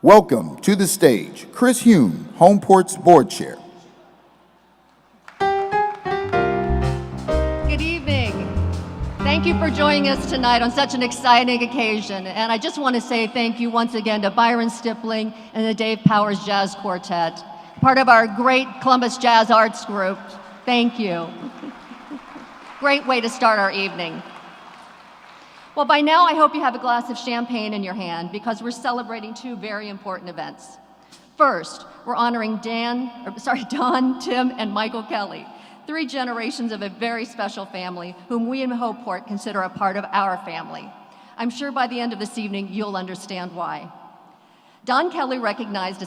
Welcome to the stage, Chris Hume, Homeport's board chair. Good evening. Thank you for joining us tonight on such an exciting occasion. And I just want to say thank you once again to Byron Stippling and the Dave Powers Jazz Quartet, part of our great Columbus Jazz Arts Group. Thank you. Great way to start our evening. Well, by now I hope you have a glass of champagne in your hand because we're celebrating two very important events. First, we're honoring Don, Tim, and Michael Kelly, three generations of a very special family whom we in Homeport consider a part of our family. I'm sure by the end of this evening you'll understand why. Don Kelly recognized a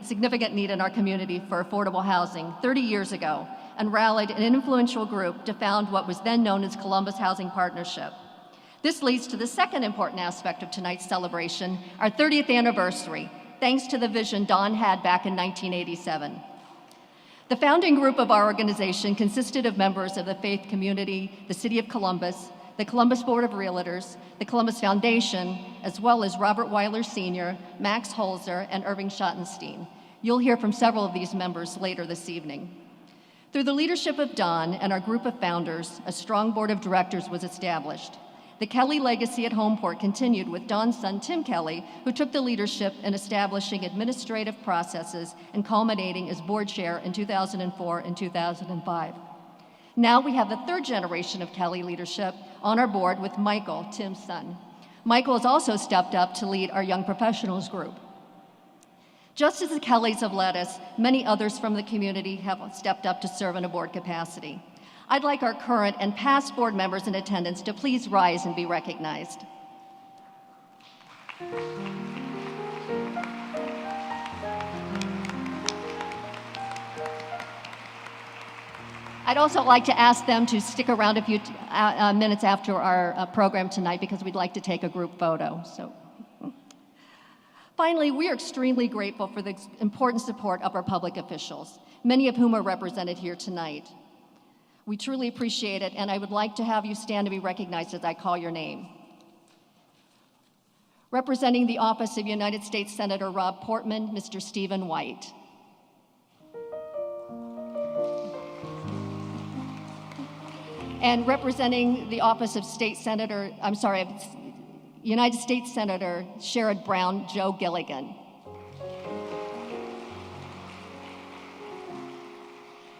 significant need in our community for affordable housing 30 years ago and rallied an influential group to found what was then known as Columbus Housing Partnership. This leads to the second important aspect of tonight's celebration, our 30th anniversary, thanks to the vision Don had back in 1987. The founding group of our organization consisted of members of the faith community, the City of Columbus, the Columbus Board of Realtors, the Columbus Foundation, as well as Robert Weiler Sr., Max Holzer, and Irving Schottenstein. You'll hear from several of these members later this evening. Through the leadership of Don and our group of founders, a strong board of directors was established. The Kelly legacy at Homeport continued with Don's son, Tim Kelly, who took the leadership in establishing administrative processes and culminating as board chair in 2004 and 2005. Now we have the third generation of Kelly leadership on our board with Michael, Tim's son. Michael has also stepped up to lead our young professionals group. Just as the Kellys have led us, many others from the community have stepped up to serve in a board capacity. I'd like our current and past board members in attendance to please rise and be recognized. I'd also like to ask them to stick around a few minutes after our program tonight because we'd like to take a group photo. Finally, we are extremely grateful for the important support of our public officials, many of whom are represented here tonight. We truly appreciate it, and I would like to have you stand to be recognized as I call your name. Representing the office of United States Senator Rob Portman, Mr. Stephen White. And representing the office of United States Senator Sherrod Brown, Joe Gilligan.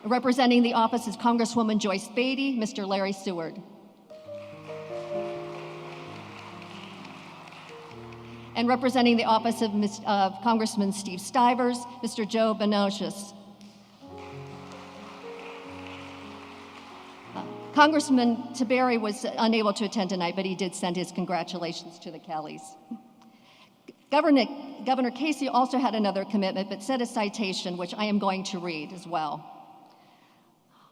Representing the office is Congresswoman Joyce Beatty, Mr. Larry Seward. And representing the office of Congressman Steve Stivers, Mr. Joe Benoist. Congressman Taberi was unable to attend tonight, but he did send his congratulations to the Kellys. Governor Casey also had another commitment, but sent a citation, which I am going to read as well.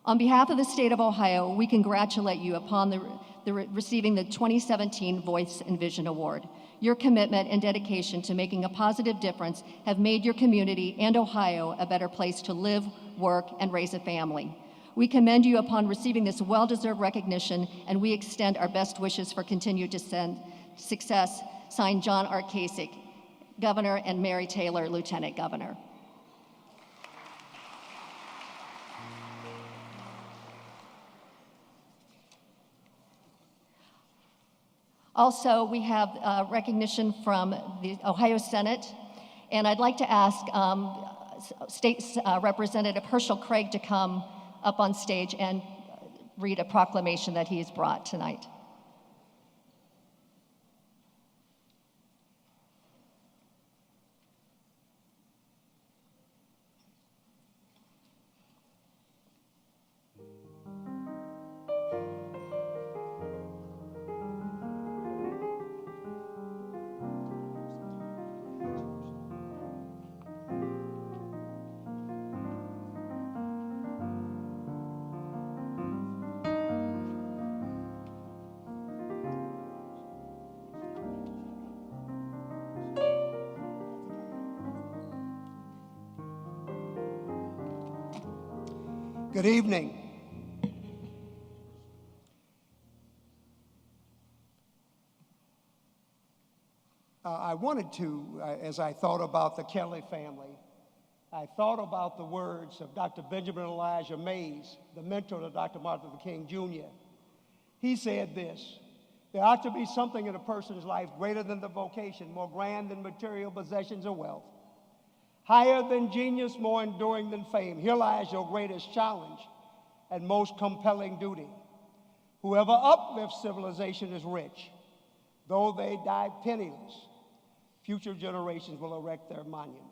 On behalf of the state of Ohio, we congratulate you upon receiving the 2017 Voice and Vision Award. Your commitment and dedication to making a positive difference have made your community and Ohio a better place to live, work, and raise a family. We commend you upon receiving this well-deserved recognition, and we extend our best wishes for continued success. Signed, John R. Kasich, Governor, and Mary Taylor, Lieutenant Governor. Also, we have recognition from the Ohio Senate, and I'd like to ask State Representative Herschel Craig to come up on stage and read a proclamation that he has brought tonight. Good evening. I want wanted to, as I thought about the Kelly family, I thought about the words of Dr. Benjamin Elijah Mays, the mentor of Dr. Martin Luther King Jr. He said this: there ought to be something in a person's life greater than the vocation, more grand than material possessions or wealth, higher than genius, more enduring than fame. Here lies your greatest challenge and most compelling duty. Whoever uplifts civilization is rich. Though they die penniless, future generations will erect their monument.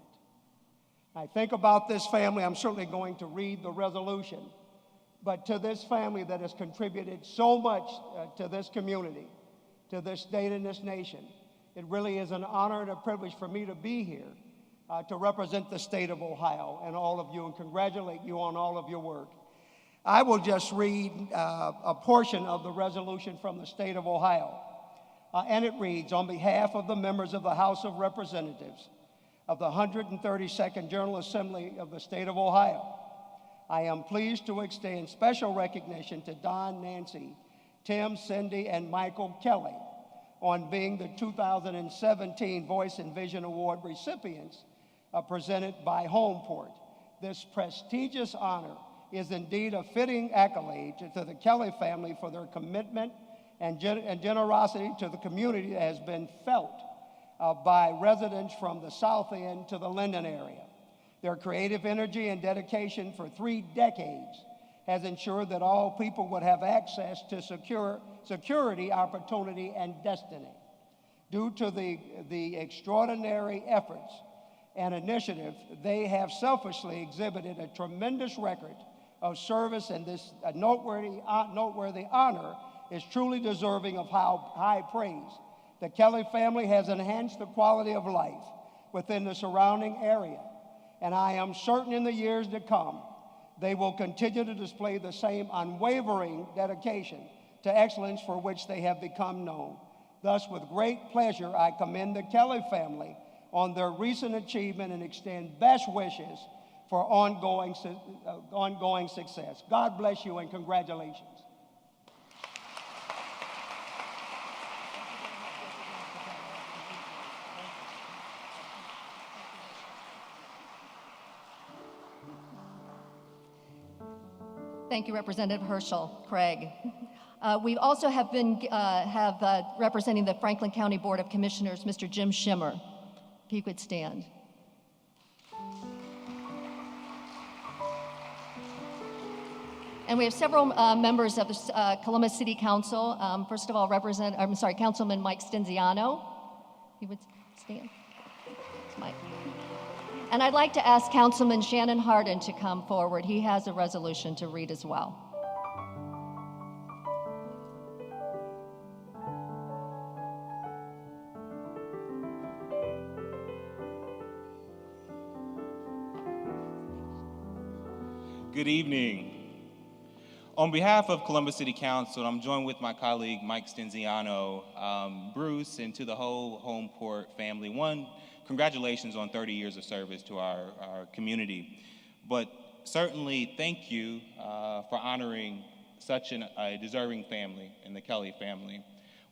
I think about this family. I'm certainly going to read the resolution, but to this family that has contributed so much to this community, to this state and this nation, it really is an honor and a privilege for me to be here to represent the state of Ohio and all of you, and congratulate you on all of your work. I will just read a portion of the resolution from the state of Ohio. And it reads: on behalf of the members of the House of Representatives of the 132nd General Assembly of the state of Ohio, I am pleased to extend special recognition to Don, Nancy, Tim, Cindy, and Michael Kelly on being the 2017 Voice and Vision Award recipients presented by Homeport. This prestigious honor is indeed a fitting accolade to the Kelly family for their commitment and generosity to the community that has been felt by residents from the South End to the Linden area. Their creative energy and dedication for 3 decades has ensured that all people would have access to security, opportunity, and destiny. Due to the extraordinary efforts and initiative, they have selfishly exhibited a tremendous record of service, and this noteworthy honor is truly deserving of high praise. The Kelly family has enhanced the quality of life within the surrounding area, and I am certain in the years to come, they will continue to display the same unwavering dedication to excellence for which they have become known. Thus, with great pleasure, I commend the Kelly family on their recent achievement and extend best wishes for ongoing success. God bless you and congratulations. Thank you, Representative Herschel, Craig. We also have been representing the Franklin County Board of Commissioners, Mr. Jim Shimmer. If you could stand. And we have several members of the Columbus City Council. First of all, Councilman Mike Stinziano. He would stand. It's Mike. And I'd like to ask Councilman Shannon Hardin to come forward. He has a resolution to read as well. Good evening. On behalf of Columbus City Council, I'm joined with my colleague Mike Stinziano, Bruce, and to the whole Homeport family. One, congratulations on 30 years of service to our community. But certainly, thank you for honoring such a deserving family in the Kelly family.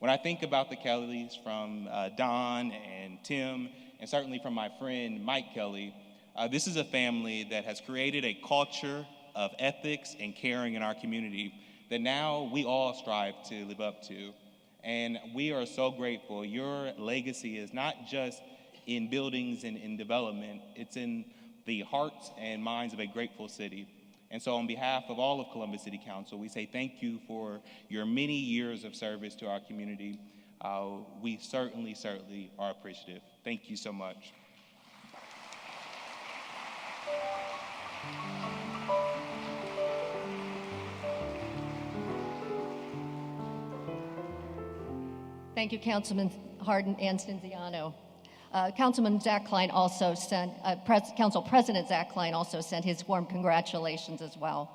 When I think about the Kellys, from Don and Tim, and certainly from my friend Mike Kelly, this is a family that has created a culture of ethics and caring in our community that now we all strive to live up to. And we are so grateful. Your legacy is not just in buildings and in development, it's in the hearts and minds of a grateful city. And so on behalf of all of Columbus City Council, we say thank you for your many years of service to our community. We certainly are appreciative. Thank you so much. Thank you, Councilman Hardin and Stinziano. Councilman Zach Klein also sent, Council President Zach Klein also sent his warm congratulations as well.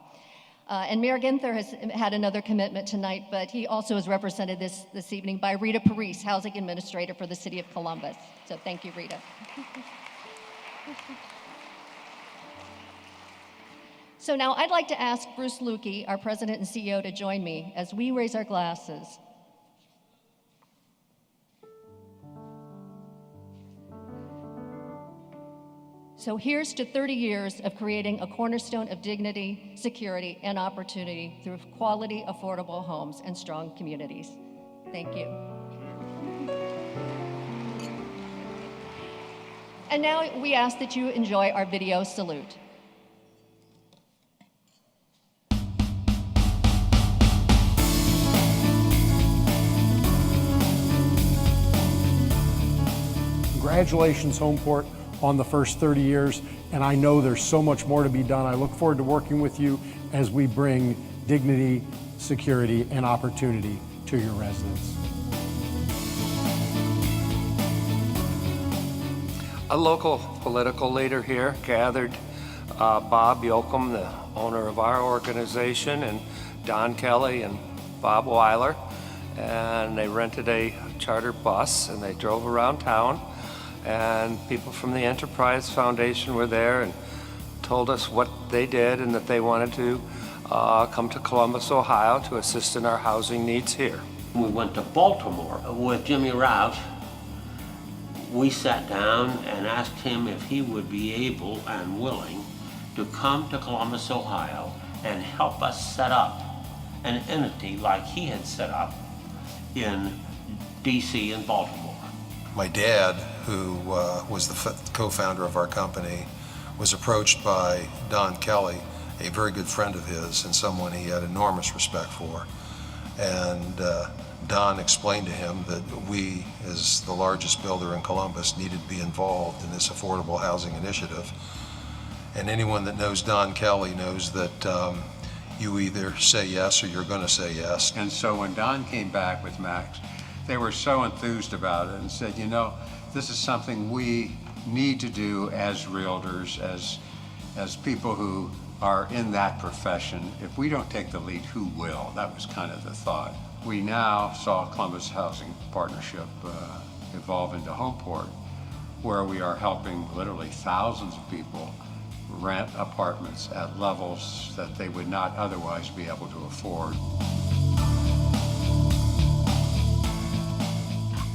And Mayor Ginther has had another commitment tonight, but he also is represented this evening by Rita Parise, Housing Administrator for the City of Columbus. So thank you, Rita. So now I'd like to ask Bruce Lukey, our President and CEO, to join me as we raise our glasses. So here's to 30 years of creating a cornerstone of dignity, security, and opportunity through quality, affordable homes and strong communities. Thank you. And now we ask that you enjoy our video salute. Congratulations, Homeport, on the first 30 years, and I know there's so much more to be done. I look forward to working with you as we bring dignity, security, and opportunity to your residents. A local political leader here gathered Bob Yoakum, the owner of our organization, and Don Kelly and Bob Weiler, and they rented a charter bus and they drove around town, and people from the Enterprise Foundation were there and told us what they did and that they wanted to come to Columbus, Ohio to assist in our housing needs here. We went to Baltimore with Jimmy Rouse. We sat down and asked him if he would be able and willing to come to Columbus, Ohio and help us set up an entity like he had set up in DC and Baltimore. My dad, who was the co-founder of our company, was approached by Don Kelly, a very good friend of his and someone he had enormous respect for. And Don explained to him that we, as the largest builder in Columbus, needed to be involved in this affordable housing initiative. And anyone that knows Don Kelly knows that you either say yes or you're going to say yes. And so when Don came back with Max, they were so enthused about it and said, you know, this is something we need to do as realtors, as people who are in that profession. If we don't take the lead, who will? That was kind of the thought. We now saw Columbus Housing Partnership evolve into Homeport, where we are helping literally thousands of people rent apartments at levels that they would not otherwise be able to afford.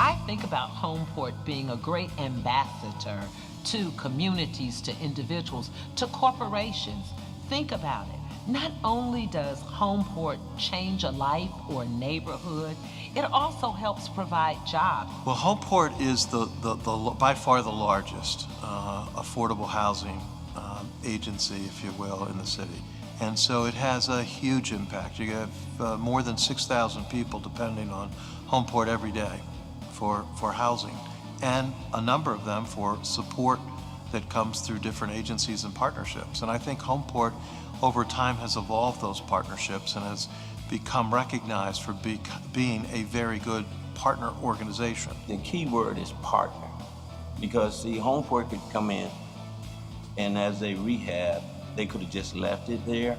I think about Homeport being a great ambassador to communities, to individuals, to corporations. Think about it. Not only does Homeport change a life or neighborhood, it also helps provide jobs. Well, Homeport is by far the largest affordable housing agency, if you will, in the city. And so it has a huge impact. You have more than 6,000 people depending on Homeport every day for housing, and a number of them for support that comes through different agencies and partnerships. And I think Homeport over time has evolved those partnerships and has become recognized for being a very good partner organization. The key word is partner, because see, Homeport could come in and as a rehab, they could have just left it there.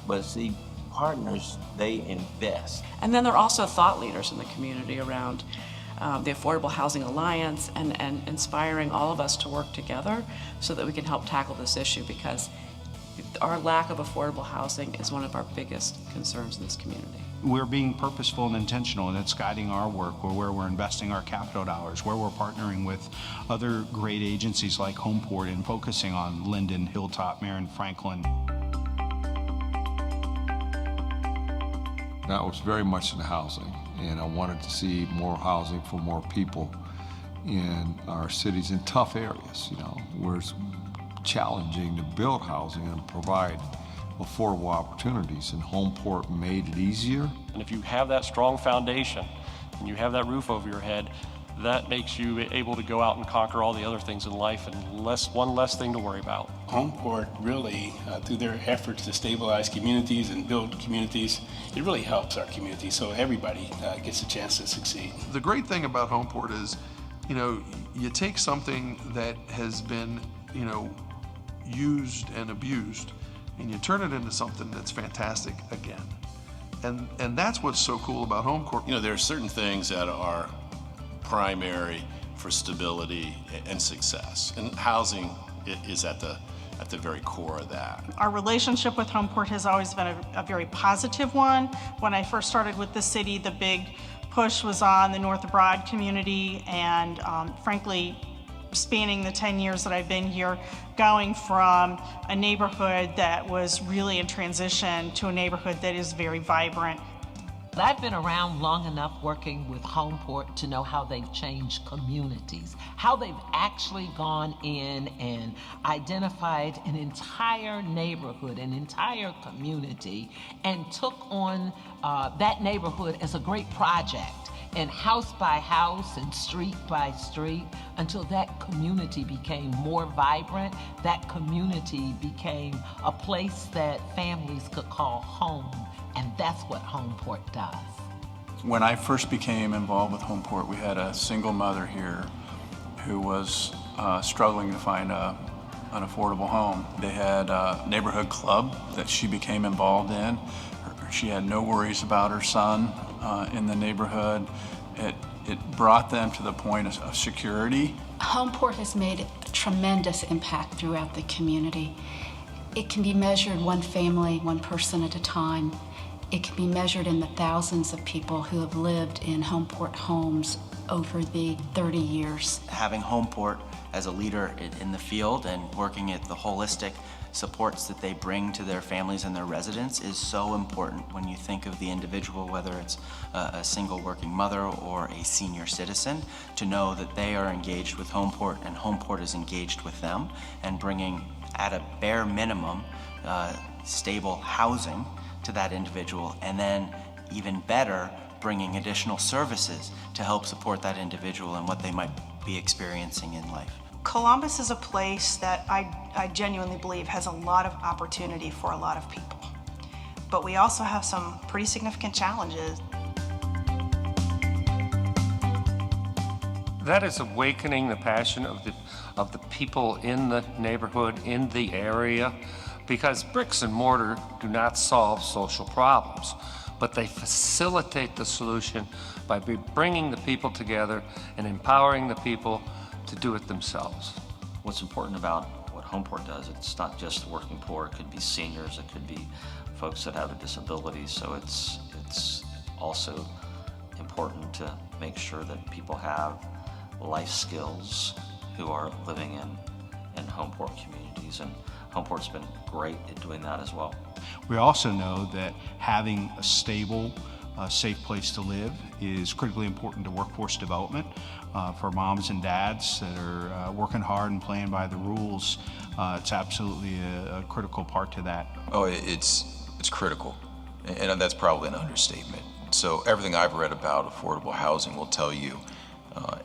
But see, partners, they invest. And then there are also thought leaders in the community around the Affordable Housing Alliance and inspiring all of us to work together so that we can help tackle this issue, because our lack of affordable housing is one of our biggest concerns in this community. We're being purposeful and intentional, and it's guiding our work, or where we're investing our capital dollars, where we're partnering with other great agencies like Homeport and focusing on Linden, Hilltop, Marion, Franklin. That was very much in housing, and I wanted to see more housing for more people in our cities in tough areas, you know, where it's challenging to build housing and provide affordable opportunities, and Homeport made it easier. And if you have that strong foundation and you have that roof over your head, that makes you able to go out and conquer all the other things in life, and one less thing to worry about. Homeport really, through their efforts to stabilize communities and build communities, it really helps our community, so everybody gets a chance to succeed. The great thing about Homeport is, you know, you take something that has been, you know, used and abused, and you turn it into something that's fantastic again. And that's what's so cool about Homeport. You know, there are certain things that are primary for stability and success, and housing is at the very core of that. Our relationship with Homeport has always been a very positive one. When I first started with the city, the big push was on the North Broad community, and frankly, spanning the 10 years that I've been here, going from a neighborhood that was really in transition to a neighborhood that is very vibrant. I've been around long enough working with Homeport to know how they've changed communities, how they've actually gone in and identified an entire neighborhood, an entire community, and took on that neighborhood as a great project, and house by house and street by street, until that community became more vibrant. That community became a place that families could call home. And that's what Homeport does. When I first became involved with Homeport, we had a single mother here who was struggling to find an affordable home. They had a neighborhood club that she became involved in. She had no worries about her son in the neighborhood. It brought them to the point of security. Homeport has made a tremendous impact throughout the community. It can be measured one family, one person at a time. It can be measured in the thousands of people who have lived in Homeport homes over the 30 years. Having Homeport as a leader in the field and working at the holistic supports that they bring to their families and their residents is so important when you think of the individual, whether it's a single working mother or a senior citizen, to know that they are engaged with Homeport and Homeport is engaged with them and bringing, at a bare minimum, stable housing to that individual, and then even better, bringing additional services to help support that individual and what they might be experiencing in life. Columbus is a place that I genuinely believe has a lot of opportunity for a lot of people. But we also have some pretty significant challenges. That is awakening the passion of the people in the neighborhood, in the area, because bricks and mortar do not solve social problems, but they facilitate the solution by bringing the people together and empowering the people to do it themselves. What's important about what Homeport does, it's not just the working poor, it could be seniors, it could be folks that have a disability, so it's also important to make sure that people have life skills who are living in Homeport communities, and Homeport's been great at doing that as well. We also know that having a stable, safe place to live is critically important to workforce development. For moms and dads that are working hard and playing by the rules, it's absolutely a critical part to that. Oh, it's critical, and that's probably an understatement. So everything I've read about affordable housing will tell you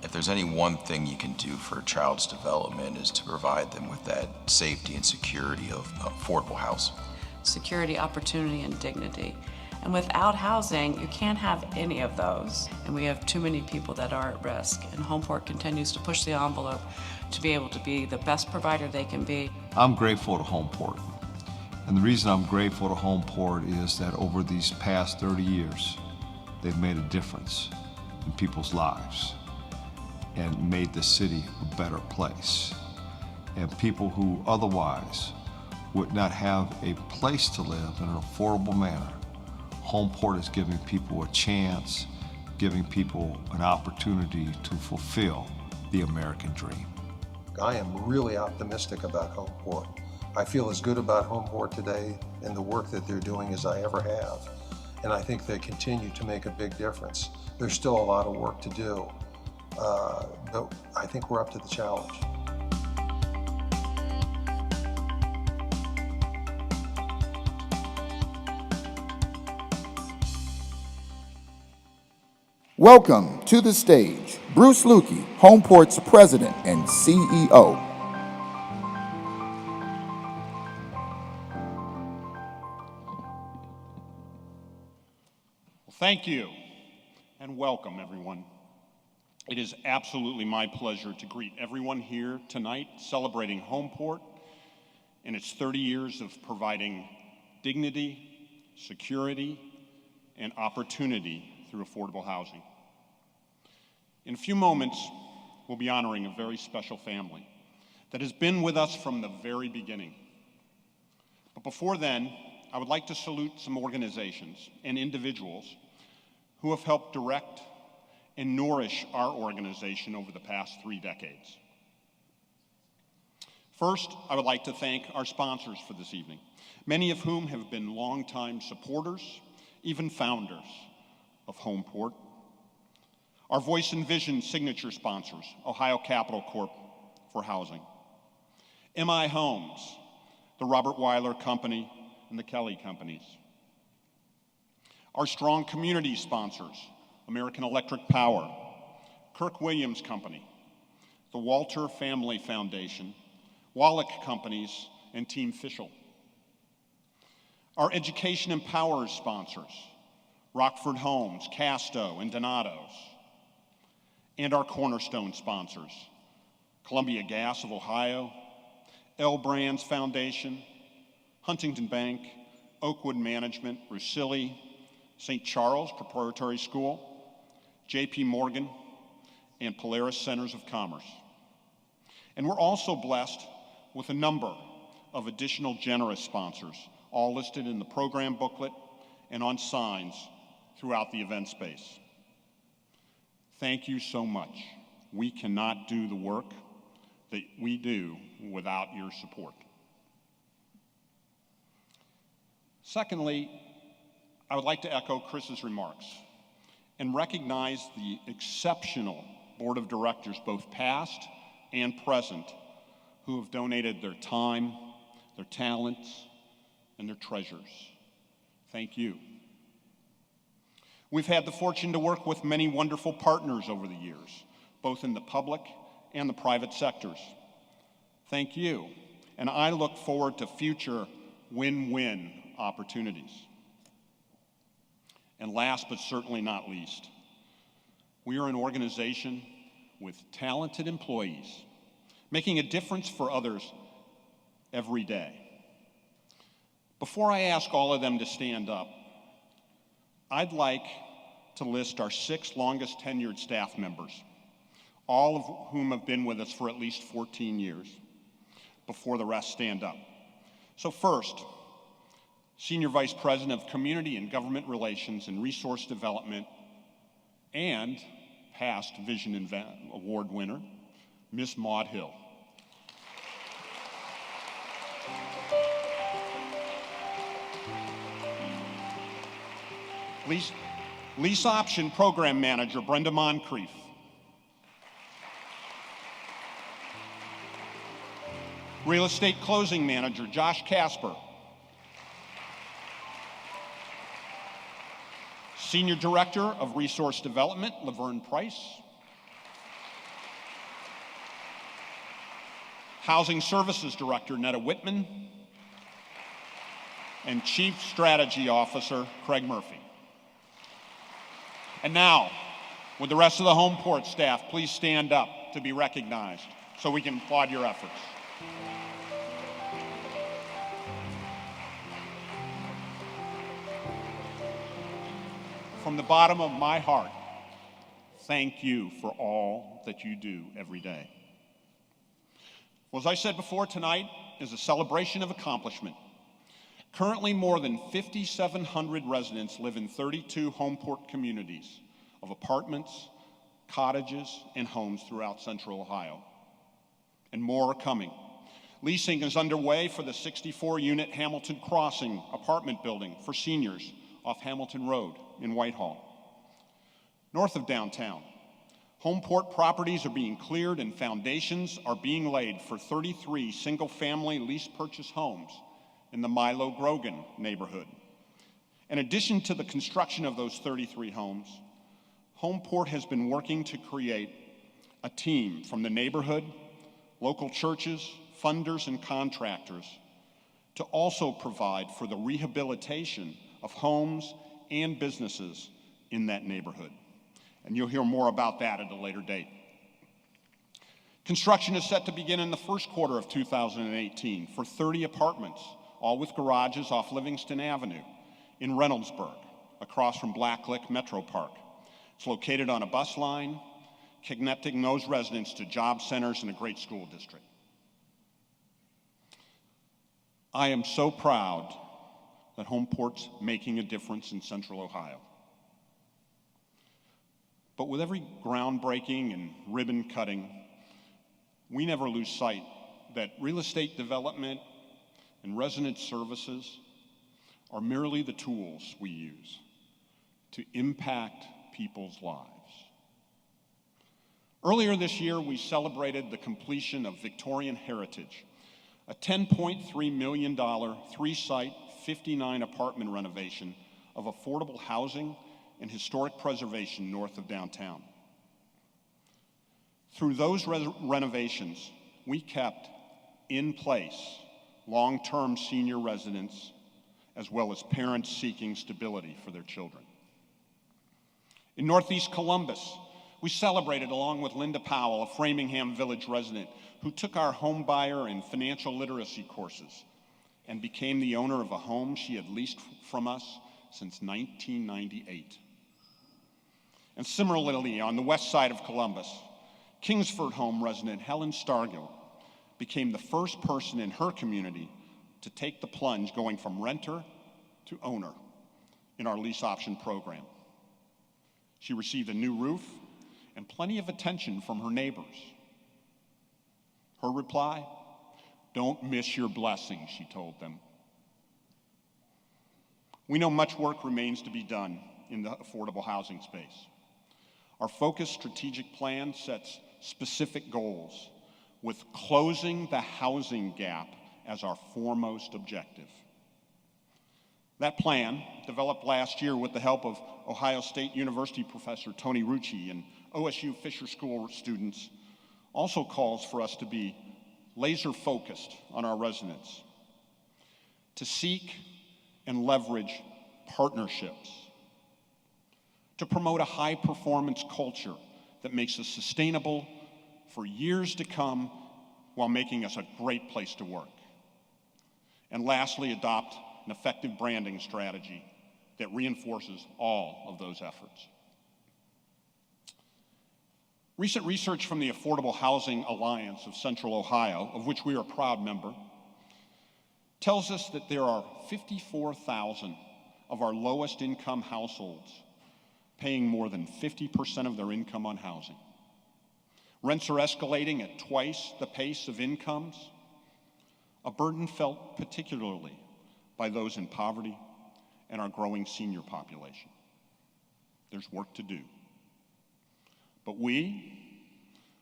if there's any one thing you can do for a child's development is to provide them with that safety and security of affordable housing. Security, opportunity, and dignity. And without housing, you can't have any of those. And we have too many people that are at risk. And Homeport continues to push the envelope to be able to be the best provider they can be. I'm grateful to Homeport. And the reason I'm grateful to Homeport is that over these past 30 years, they've made a difference in people's lives and made the city a better place. And people who otherwise would not have a place to live in an affordable manner, Homeport is giving people a chance, giving people an opportunity to fulfill the American dream. I am really optimistic about Homeport. I feel as good about Homeport today and the work that they're doing as I ever have. And I think they continue to make a big difference. There's still a lot of work to do, but I think we're up to the challenge. Welcome to the stage, Bruce Lukey, Homeport's president and CEO. Thank you, and welcome, everyone. It is absolutely my pleasure to greet everyone here tonight celebrating Homeport and its 30 years of providing dignity, security, and opportunity through affordable housing. In a few moments, we'll be honoring a very special family that has been with us from the very beginning. But before then, I would like to salute some organizations and individuals who have helped direct and nourish our organization over the past 3 decades. First, I would like to thank our sponsors for this evening, many of whom have been longtime supporters, even founders of Homeport. Our Voice and Vision signature sponsors, Ohio Capital Corp for Housing, MI Homes, the Robert Weiler Company, and the Kelly Companies. Our strong community sponsors, American Electric Power, Kirk Williams Company, the Walter Family Foundation, Wallach Companies, and Team Fischel. Our Education Empowers sponsors, Rockford Homes, Casto, and Donato's. And our cornerstone sponsors, Columbia Gas of Ohio, L Brands Foundation, Huntington Bank, Oakwood Management, Russilli, St. Charles Preparatory School, J.P. Morgan, and Polaris Centers of Commerce. And we're also blessed with a number of additional generous sponsors, all listed in the program booklet and on signs throughout the event space. Thank you so much. We cannot do the work that we do without your support. Secondly, I would like to echo Chris's remarks and recognize the exceptional board of directors, both past and present, who have donated their time, their talents, and their treasures. Thank you. We've had the fortune to work with many wonderful partners over the years, both in the public and the private sectors. Thank you, and I look forward to future win-win opportunities. And last but certainly not least, we are an organization with talented employees, making a difference for others every day. Before I ask all of them to stand up, I'd like to list our 6 longest tenured staff members, all of whom have been with us for at least 14 years, before the rest stand up. So first, Senior Vice President of Community and Government Relations and Resource Development and past Vision Award winner, Miss Maud Hill. Lease Option Program Manager, Brenda Moncrief. Real Estate Closing Manager, Josh Casper. Senior Director of Resource Development, Laverne Price. Housing Services Director, Netta Whitman. And Chief Strategy Officer, Craig Murphy. And now, would the rest of the Homeport staff please stand up to be recognized so we can applaud your efforts. From the bottom of my heart, thank you for all that you do every day. Well, as I said before, tonight is a celebration of accomplishment. Currently, more than 5,700 residents live in 32 Homeport communities of apartments, cottages, and homes throughout Central Ohio. And more are coming. Leasing is underway for the 64-unit Hamilton Crossing apartment building for seniors off Hamilton Road in Whitehall. North of downtown, Homeport properties are being cleared and foundations are being laid for 33 single-family lease purchase homes in the Milo Grogan neighborhood. In addition to the construction of those 33 homes, Homeport has been working to create a team from the neighborhood, local churches, funders, and contractors to also provide for the rehabilitation of homes and businesses in that neighborhood. And you'll hear more about that at a later date. Construction is set to begin in the first quarter of 2018 for 30 apartments, all with garages off Livingston Avenue in Reynoldsburg, across from Blacklick Metro Park. It's located on a bus line, connecting those residents to job centers and a great school district. I am so proud that Homeport's making a difference in Central Ohio. But with every groundbreaking and ribbon cutting, we never lose sight that real estate development and resident services are merely the tools we use to impact people's lives. Earlier this year, we celebrated the completion of Victorian Heritage, a $10.3 million, 3-site, 59-apartment renovation of affordable housing and historic preservation north of downtown. Through those renovations, we kept in place long-term senior residents as well as parents seeking stability for their children. In Northeast Columbus, we celebrated, along with Linda Powell, a Framingham Village resident who took our home buyer and financial literacy courses and became the owner of a home she had leased from us since 1998. And similarly, on the west side of Columbus, Kingsford home resident Helen Stargill became the first person in her community to take the plunge going from renter to owner in our lease option program. She received a new roof and plenty of attention from her neighbors. Her reply, "Don't miss your blessing," she told them. We know much work remains to be done in the affordable housing space. Our focused strategic plan sets specific goals, with closing the housing gap as our foremost objective. That plan, developed last year with the help of Ohio State University professor Tony Rucci and OSU Fisher School students, also calls for us to be laser-focused on our residents, to seek and leverage partnerships, to promote a high-performance culture that makes us sustainable for years to come while making us a great place to work. And lastly, adopt an effective branding strategy that reinforces all of those efforts. Recent research from the Affordable Housing Alliance of Central Ohio, of which we are a proud member, tells us that there are 54,000 of our lowest income households paying more than 50% of their income on housing. Rents are escalating at twice the pace of incomes, a burden felt particularly by those in poverty and our growing senior population. There's work to do. But we,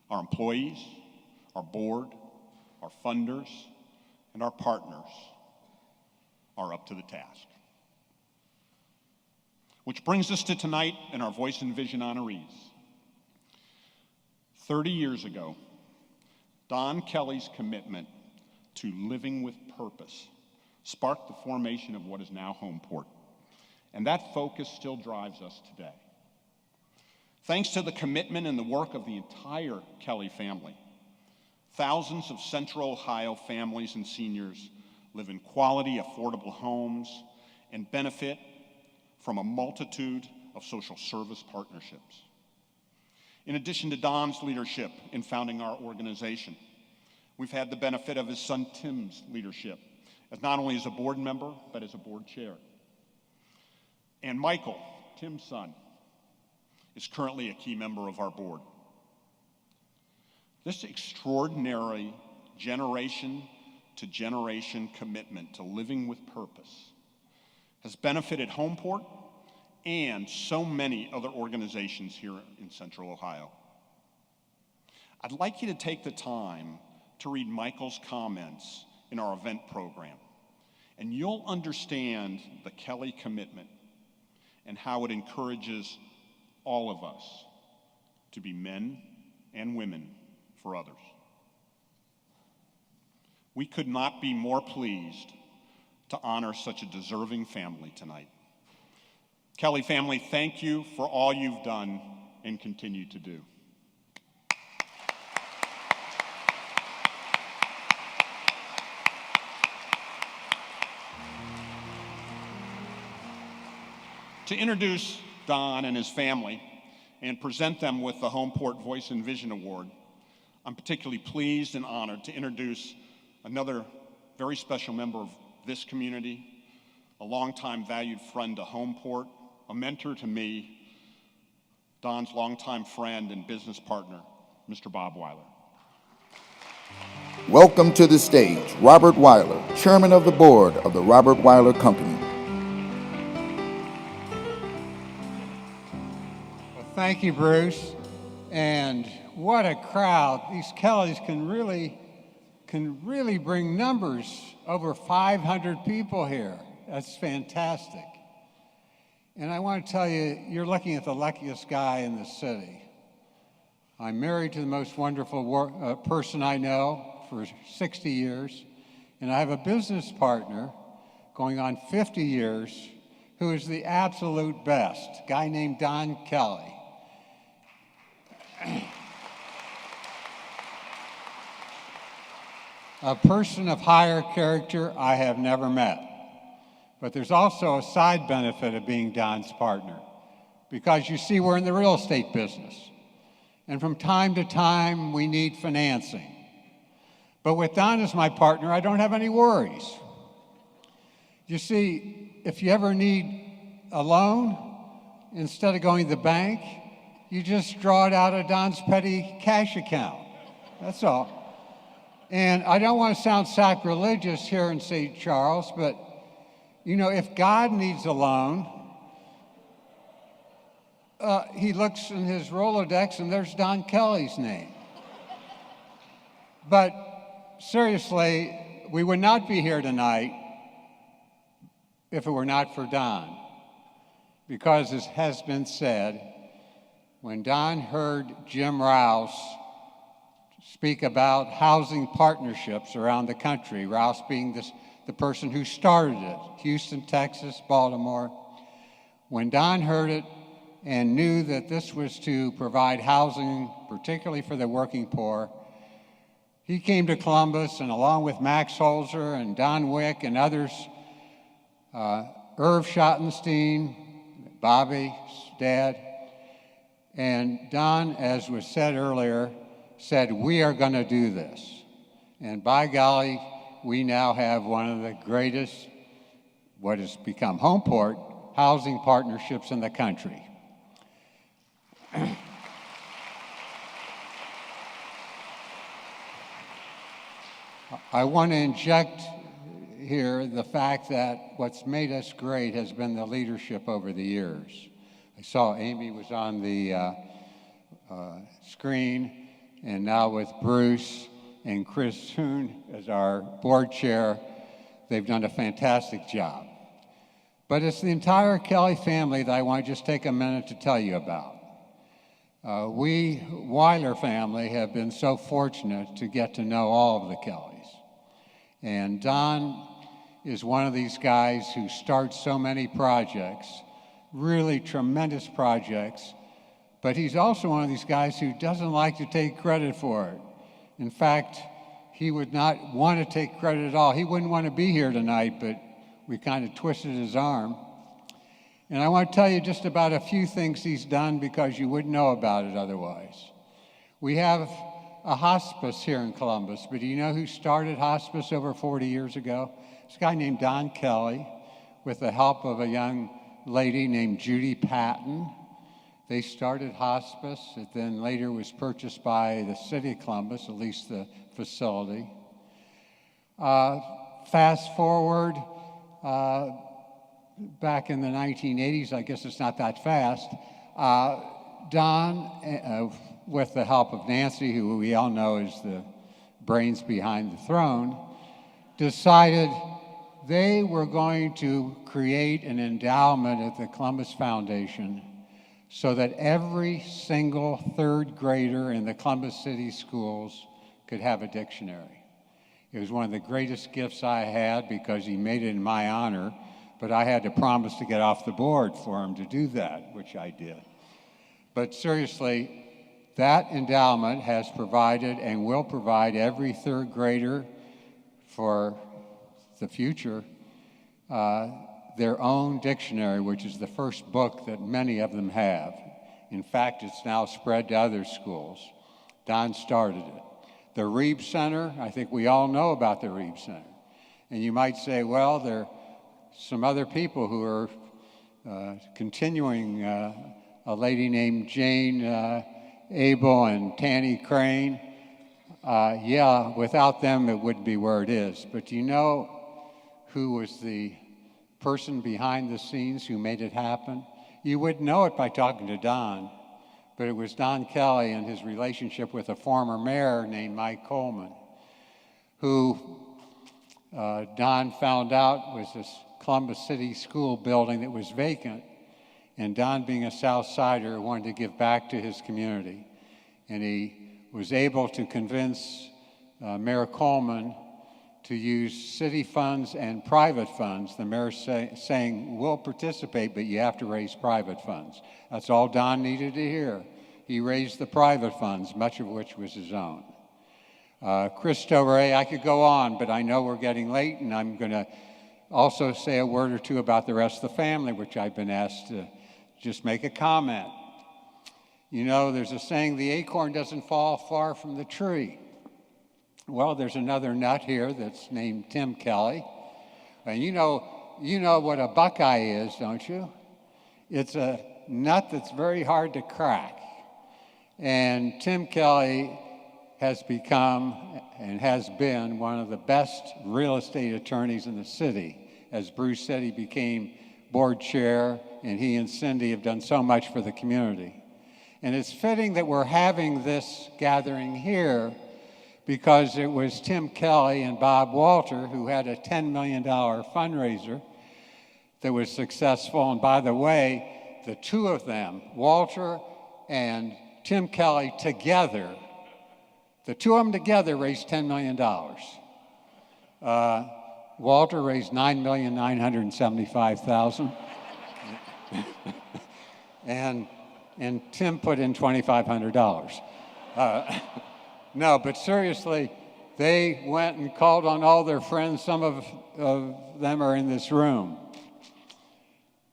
our employees, our board, our funders, and our partners are up to the task. Which brings us to tonight and our Voice and Vision honorees. 30 years ago, Don Kelly's commitment to living with purpose sparked the formation of what is now Homeport, and that focus still drives us today. Thanks to the commitment and the work of the entire Kelly family, thousands of Central Ohio families and seniors live in quality, affordable homes and benefit from a multitude of social service partnerships. In addition to Don's leadership in founding our organization, we've had the benefit of his son Tim's leadership, as not only as a board member, but as a board chair. And Michael, Tim's son, is currently a key member of our board. This extraordinary generation-to-generation commitment to living with purpose has benefited Homeport and so many other organizations here in Central Ohio. I'd like you to take the time to read Michael's comments in our event program, and you'll understand the Kelly commitment and how it encourages all of us to be men and women for others. We could not be more pleased to honor such a deserving family tonight. Kelly family, thank you for all you've done and continue to do. To introduce Don and his family and present them with the Homeport Voice and Vision Award, I'm particularly pleased and honored to introduce another very special member of this community, a longtime valued friend to Homeport, a mentor to me, Don's longtime friend and business partner, Mr. Bob Weiler. welcome to the stage Robert Weiler, Chairman of the Board of the Robert Weiler Company. Well, thank you, Bruce. And what a crowd. These Kellys can really bring numbers. Over 500 people here. That's fantastic. And I want to tell you, you're looking at the luckiest guy in the city. I'm married to the most wonderful person I know for 60 years, and I have a business partner going on 50 years who is the absolute best, a guy named Don Kelly. A person of higher character I have never met. But there's also a side benefit of being Don's partner, because you see, we're in the real estate business. And from time to time, we need financing. But with Don as my partner, I don't have any worries. You see, if you ever need a loan, instead of going to the bank, you just draw it out of Don's petty cash account. That's all. And I don't want to sound sacrilegious here in St. Charles, but you know, if God needs a loan, he looks in his Rolodex and there's Don Kelly's name. But seriously, we would not be here tonight if it were not for Don. Because as has been said, when Don heard Jim Rouse speak about housing partnerships around the country, Rouse being the person who started it, Houston, Texas, Baltimore. When Don heard it and knew that this was to provide housing, particularly for the working poor, he came to Columbus, and along with Max Holzer and Don Wick and others, Irv Schottenstein, Bobby's dad, and Don, as was said earlier, said, we are going to do this. And by golly, we now have one of the greatest, what has become Homeport, housing partnerships in the country. I want to inject here the fact that what's made us great has been the leadership over the years. I saw Amy was on the screen, and now with Bruce and Chris Hoon as our board chair, they've done a fantastic job. But it's the entire Kelly family that I want to just take a minute to tell you about. We, Weiler family, have been so fortunate to get to know all of the Kellys. And Don is one of these guys who starts so many projects, really tremendous projects, but he's also one of these guys who doesn't like to take credit for it. In fact, he would not want to take credit at all. He wouldn't want to be here tonight, but we kind of twisted his arm. And I want to tell you just about a few things he's done because you wouldn't know about it otherwise. We have a hospice here in Columbus, but do you know who started hospice over 40 years ago? This guy named Don Kelly, with the help of a young lady named Judy Patton. They started hospice. It then later was purchased by the city of Columbus, at least the facility. Fast forward, back in the 1980s, I guess it's not that fast, Don, with the help of Nancy, who we all know is the brains behind the throne, decided they were going to create an endowment at the Columbus Foundation so that every single third grader in the Columbus City schools could have a dictionary. It was one of the greatest gifts I had because he made it in my honor, but I had to promise to get off the board for him to do that, which I did. But seriously, that endowment has provided and will provide every third grader for the future their own dictionary, which is the first book that many of them have. In fact, it's now spread to other schools. Don started it. The Reeb Center, I think we all know about the Reeb Center. And you might say, well, there are some other people who are continuing, a lady named Jane Abel and Tanny Crane. Yeah, without them, it wouldn't be where it is. But do you know who was the person behind the scenes who made it happen? You would know it by talking to Don, but it was Don Kelly and his relationship with a former mayor named Mike Coleman, who Don found out was this Columbus City School building that was vacant, and Don, being a South Sider, wanted to give back to his community. And he was able to convince Mayor Coleman to use city funds and private funds. The mayor saying, we'll participate, but you have to raise private funds. That's all Don needed to hear. He raised the private funds, much of which was his own. Christo Ray, I could go on, but I know we're getting late, and I'm going to also say a word or two about the rest of the family, which I've been asked to just make a comment. You know, there's a saying, the acorn doesn't fall far from the tree. Well, there's another nut here that's named Tim Kelly. And you know what a buckeye is, don't you? It's a nut that's very hard to crack. And Tim Kelly has become and has been one of the best real estate attorneys in the city. As Bruce said, he became board chair, and he and Cindy have done so much for the community. And it's fitting that we're having this gathering here because it was Tim Kelly and Bob Walter who had a $10 million fundraiser that was successful. And by the way, the two of them, Walter and Tim Kelly together, the two of them together raised $10 million. Walter raised $9,975,000. and Tim put in $2,500. No, but seriously, they went and called on all their friends. Some of them are in this room.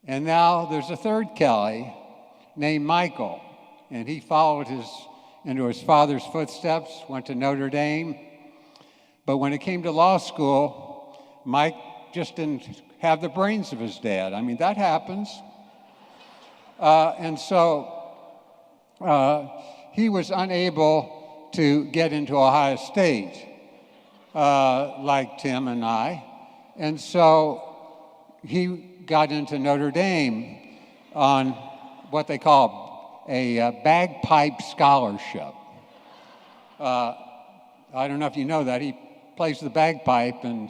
And now there's a third Kelly named Michael, and he followed into his father's footsteps, went to Notre Dame. But when it came to law school, Mike just didn't have the brains of his dad. I mean, that happens. And so he was unable to get into Ohio State like Tim and I. And so he got into Notre Dame on what they call a bagpipe scholarship. I don't know if you know that. He plays the bagpipe, and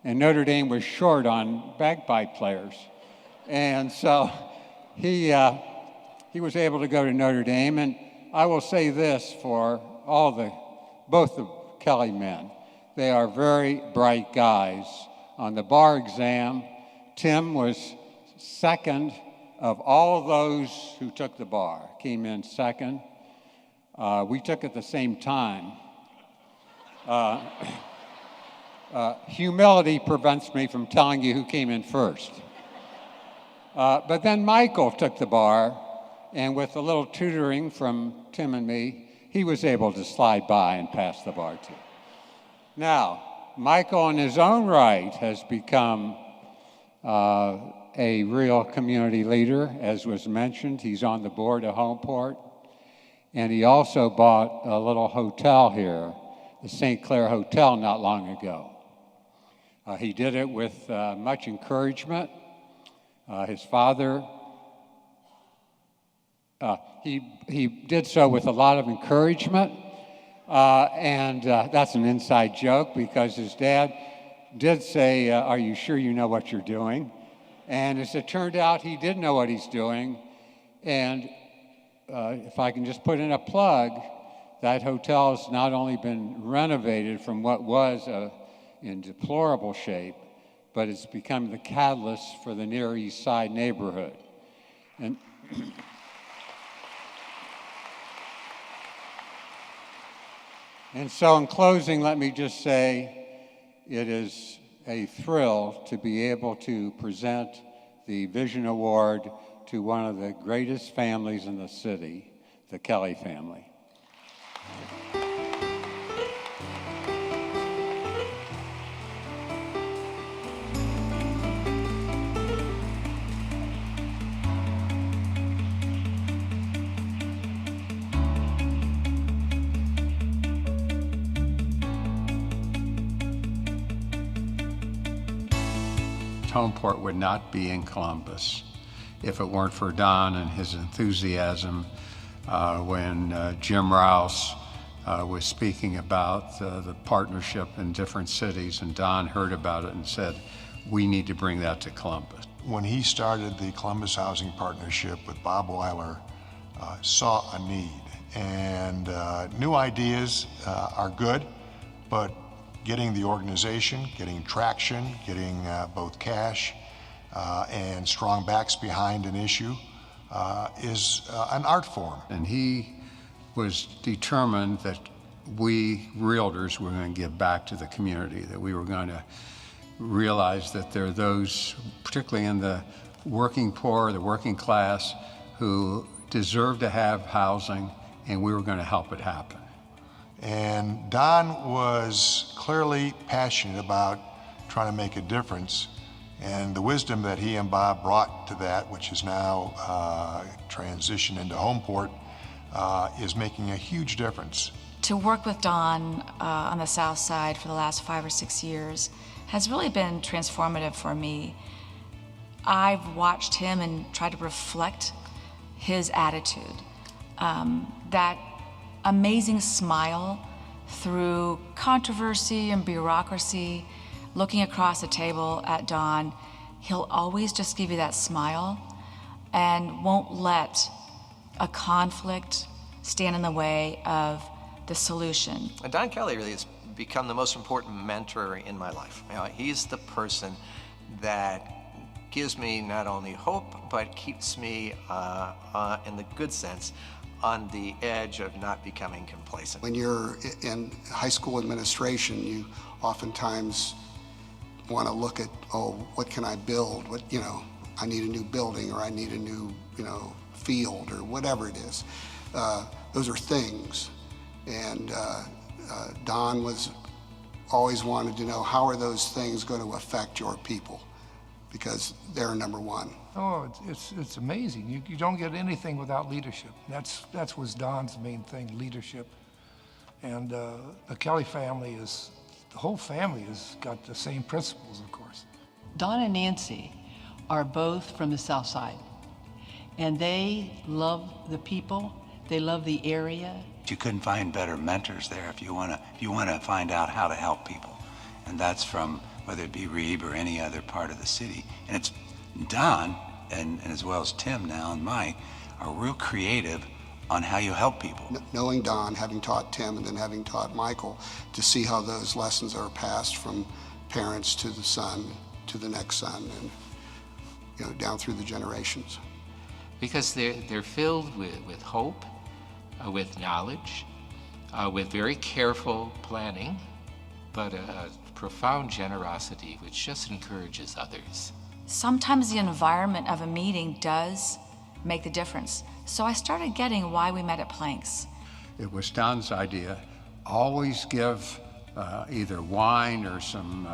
Notre Dame was short on bagpipe players. And so he was able to go to Notre Dame. And I will say this for both the Kelly men. They are very bright guys. On the bar exam, Tim was second of all of those who took the bar, came in second. We took at the same time. Humility prevents me from telling you who came in first. But then Michael took the bar, and with a little tutoring from Tim and me, he was able to slide by and pass the bar too. Now, Michael in his own right has become a real community leader, as was mentioned. He's on the board of Homeport, and he also bought a little hotel here, the St. Clair Hotel, not long ago. He did it with much encouragement. His father, he did so with a lot of encouragement, and that's an inside joke because his dad did say, are you sure you know what you're doing? And as it turned out, he did know what he's doing. And if I can just put in a plug, that hotel has not only been renovated from what was in deplorable shape, but it's become the catalyst for the Near East Side neighborhood. And so in closing, let me just say it is a thrill to be able to present the Vision Award to one of the greatest families in the city, the Kelly family. Homeport would not be in Columbus if it weren't for Don and his enthusiasm when Jim Rouse was speaking about the partnership in different cities, and Don heard about it and said, we need to bring that to Columbus. When he started the Columbus Housing Partnership with Bob Weiler, saw a need. And new ideas are good, but getting the organization, getting traction, getting both cash and strong backs behind an issue is an art form. And he was determined that we realtors were going to give back to the community, that we were going to realize that there are those, particularly in the working poor, the working class, who deserve to have housing, and we were going to help it happen. And Don was clearly passionate about trying to make a difference, and the wisdom that he and Bob brought to that, which is now transitioned into Homeport, is making a huge difference. To work with Don on the South Side for the last 5 or 6 years has really been transformative for me. I've watched him and tried to reflect his attitude. That amazing smile through controversy and bureaucracy, looking across the table at Don, he'll always just give you that smile and won't let a conflict stand in the way of the solution. Don Kelly really has become the most important mentor in my life. You know, he's the person that gives me not only hope, but keeps me, in the good sense, on the edge of not becoming complacent. When you're in high school administration, you oftentimes want to look at, oh, what can I build? What, you know, I need a new building, or I need a new, field, or whatever it is. Those are things. And Don was always wanted to know, how are those things going to affect your people? Because they're number one. Oh, it's amazing. You don't get anything without leadership. That was Don's main thing, leadership. And the Kelly family the whole family has got the same principles, of course. Don and Nancy are both from the South Side, and they love the people, they love the area. You couldn't find better mentors there if you want to find out how to help people. And that's from whether it be Reeb or any other part of the city. And it's Don, and as well as Tim now and Mike, are real creative on how you help people. Knowing Don, having taught Tim, and then having taught Michael, to see how those lessons are passed from parents to the son, to the next son, and down through the generations. Because they're filled with hope, with knowledge, with very careful planning, but a profound generosity which just encourages others. Sometimes the environment of a meeting does make the difference. So I started getting why we met at Planks. It was Don's idea. Always give either wine or some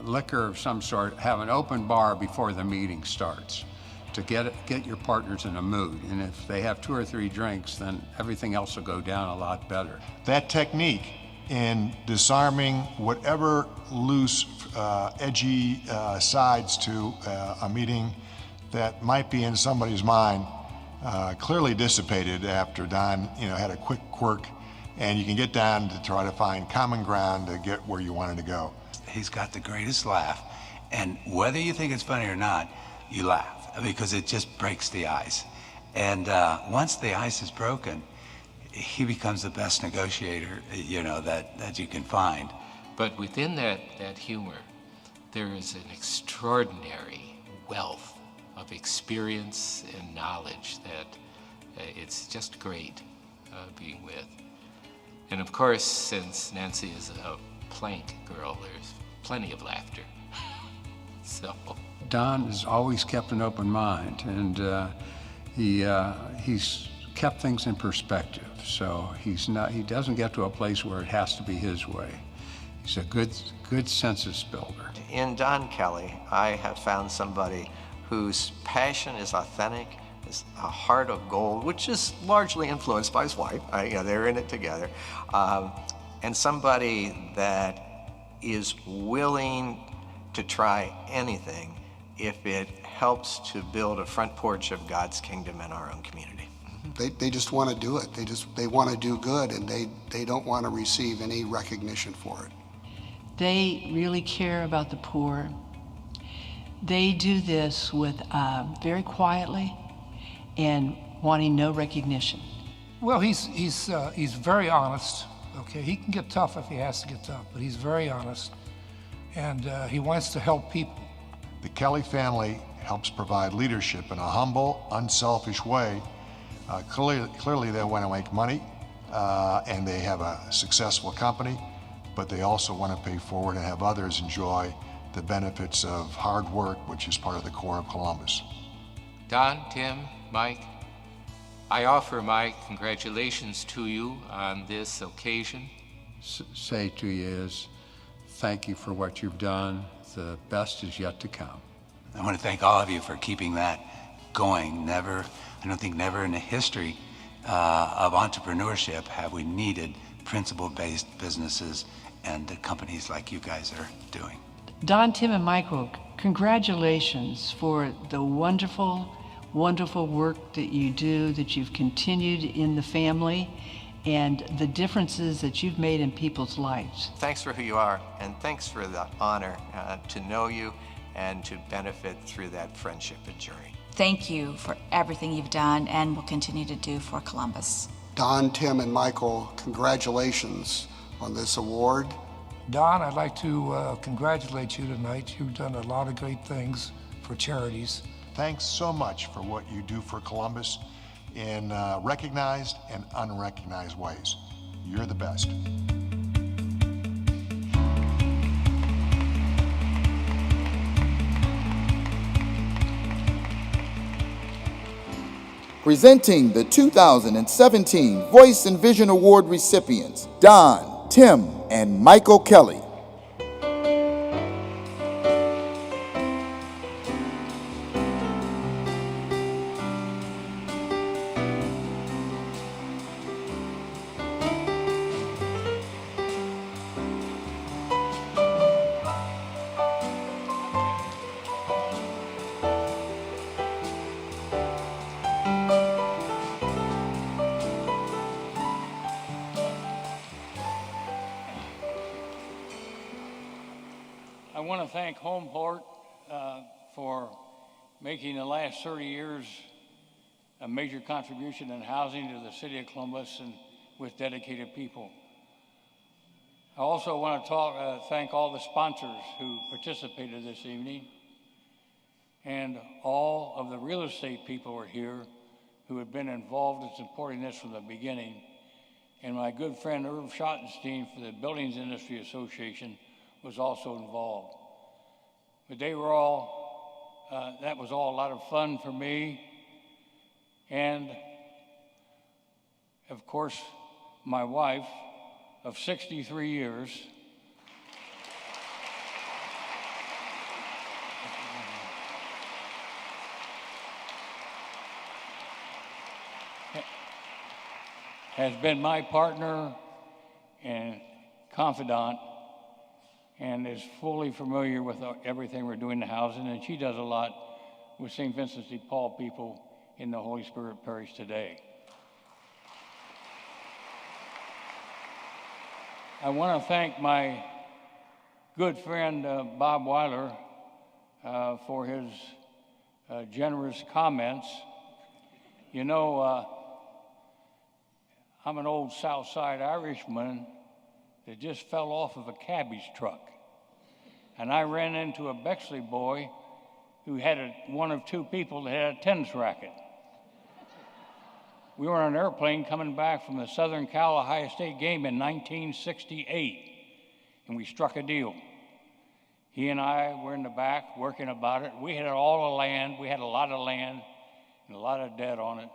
liquor of some sort, have an open bar before the meeting starts to get your partners in a mood. And if they have 2 or 3 drinks, then everything else will go down a lot better. That technique in disarming whatever loose, edgy sides to a meeting that might be in somebody's mind clearly dissipated after Don, had a quick quirk, and you can get down to try to find common ground to get where you wanted to go. He's got the greatest laugh, and whether you think it's funny or not, you laugh because it just breaks the ice. And once the ice is broken, he becomes the best negotiator, that you can find. But within that humor, there is an extraordinary wealth of experience and knowledge that it's just great being with. And of course, since Nancy is a Plank girl, there's plenty of laughter. So Don has always kept an open mind, and he's kept things in perspective. So he doesn't get to a place where it has to be his way. He's a good census builder. In Don Kelly, I have found somebody whose passion is authentic, is a heart of gold, which is largely influenced by his wife. They're in it together. And somebody that is willing to try anything if it helps to build a front porch of God's kingdom in our own community. They just want to do it. They want to do good, and they don't want to receive any recognition for it. They really care about the poor. They do this with very quietly and wanting no recognition. Well, he's very honest. Okay, he can get tough if he has to get tough, but he's very honest, and he wants to help people. The Kelly family helps provide leadership in a humble, unselfish way. Clearly they want to make money, and they have a successful company, but they also want to pay forward and have others enjoy the benefits of hard work, which is part of the core of Columbus. Don, Tim, Mike, I offer my congratulations to you on this occasion. Say to you is, thank you for what you've done. The best is yet to come. I want to thank all of you for keeping that going. I don't think never in the history of entrepreneurship have we needed principle-based businesses and the companies like you guys are doing. Don, Tim, and Michael, congratulations for the wonderful, wonderful work that you do, that you've continued in the family, and the differences that you've made in people's lives. Thanks for who you are, and thanks for the honor to know you and to benefit through that friendship and journey. Thank you for everything you've done and will continue to do for Columbus. Don, Tim, and Michael, congratulations on this award. Don, I'd like to congratulate you tonight. You've done a lot of great things for charities. Thanks so much for what you do for Columbus in recognized and unrecognized ways. You're the best. Presenting the 2017 Voice and Vision Award recipients, Don, Tim, and Michael Kelly. I want to thank Homeport for making the last 30 years a major contribution in housing to the city of Columbus and with dedicated people. I also want to thank all the sponsors who participated this evening, and all of the real estate people are here who have been involved in supporting this from the beginning, and my good friend Irv Schottenstein for the Buildings Industry Association was also involved. But they were all, that was all a lot of fun for me. And of course, my wife of 63 years, has been my partner and confidant, and is fully familiar with everything we're doing in housing, and she does a lot with St. Vincent de Paul people in the Holy Spirit Parish today. I want to thank my good friend Bob Weiler for his generous comments. You know, I'm an old South Side Irishman that just fell off of a cabbage truck. And I ran into a Bexley boy who had one of two people that had a tennis racket. We were on an airplane coming back from the Southern Cal Ohio State game in 1968, and we struck a deal. He and I were in the back working about it. We had all the land. We had a lot of land and a lot of debt on it,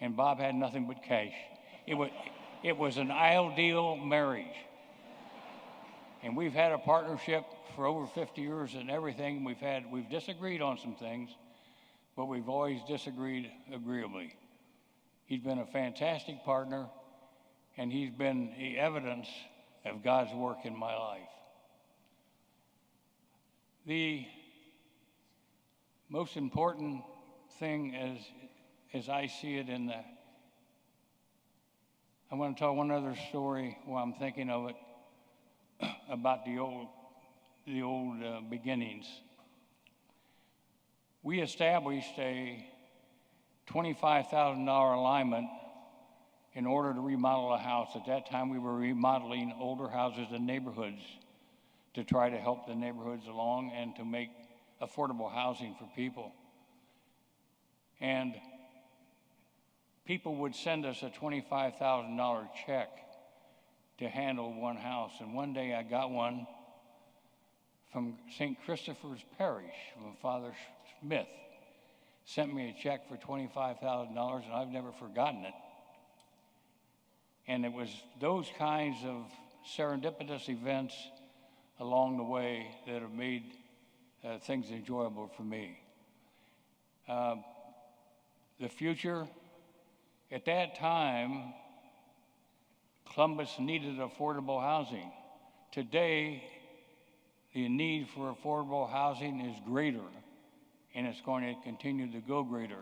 and Bob had nothing but cash. It was an ideal marriage. And we've had a partnership for over 50 years and everything. We've disagreed on some things, but we've always disagreed agreeably. He's been a fantastic partner, and he's been the evidence of God's work in my life. The most important thing as I see it I want to tell one other story while I'm thinking of it about the old beginnings. We established a $25,000 alignment in order to remodel a house. At that time, we were remodeling older houses in neighborhoods to try to help the neighborhoods along and to make affordable housing for people. And people would send us a $25,000 check to handle one house. And one day I got one from St. Christopher's Parish, from Father Smith. Sent me a check for $25,000, and I've never forgotten it. And it was those kinds of serendipitous events along the way that have made things enjoyable for me. The future, at that time, Columbus needed affordable housing. Today, the need for affordable housing is greater, and it's going to continue to go greater.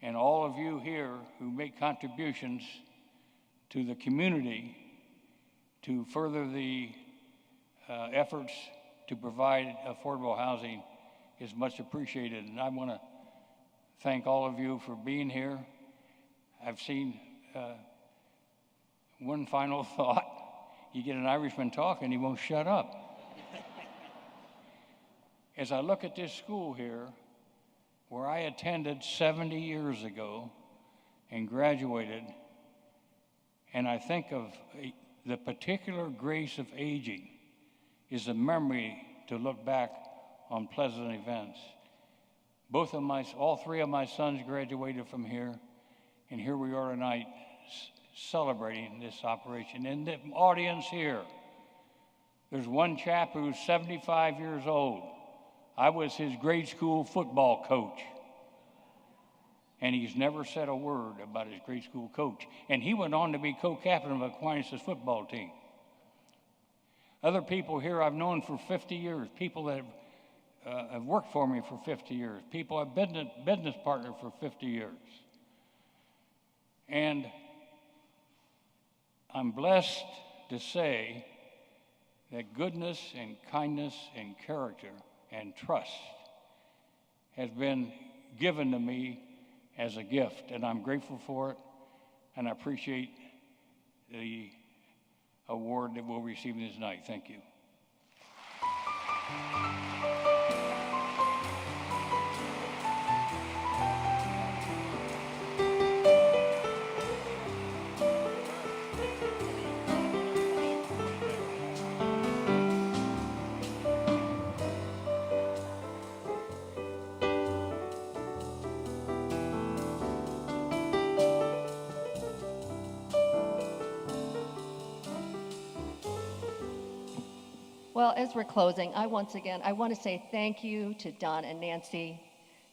And all of you here who make contributions to the community to further the efforts to provide affordable housing is much appreciated. And I want to thank all of you for being here. I've seen one final thought. You get an Irishman talking, he won't shut up. As I look at this school here, where I attended 70 years ago and graduated, and I think of the particular grace of aging is a memory to look back on pleasant events. All three of my sons graduated from here, and here we are tonight celebrating this operation. In the audience here, there's one chap who's 75 years old. I was his grade school football coach. And he's never said a word about his grade school coach. And he went on to be co-captain of Aquinas' football team. Other people here I've known for 50 years, people that have worked for me for 50 years, people I've been business partner for 50 years. And I'm blessed to say that goodness and kindness and character and trust has been given to me as a gift, and I'm grateful for it, and I appreciate the award that we'll receive this night. Thank you. Well, as we're closing, I want to say thank you to Don and Nancy,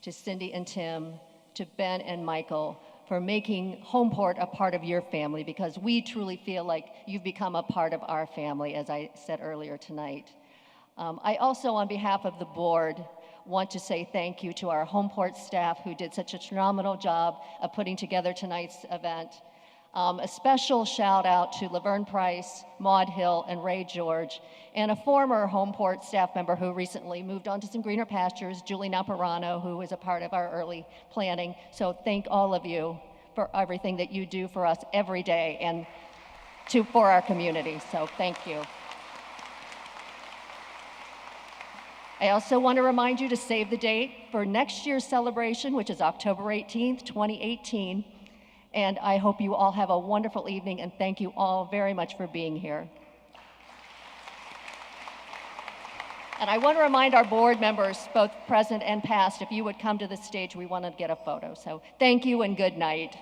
to Cindy and Tim, to Ben and Michael for making Homeport a part of your family, because we truly feel like you've become a part of our family, as I said earlier tonight. I also, on behalf of the board, want to say thank you to our Homeport staff who did such a phenomenal job of putting together tonight's event. A special shout out to Laverne Price, Maud Hill, and Ray George, and a former Homeport staff member who recently moved on to some greener pastures, Julie Naparano, who was a part of our early planning. So thank all of you for everything that you do for us every day and for our community. So thank you. I also want to remind you to save the date for next year's celebration, which is October 18th, 2018. And I hope you all have a wonderful evening, and thank you all very much for being here. And I want to remind our board members, both present and past, if you would come to the stage, we want to get a photo. So thank you and good night.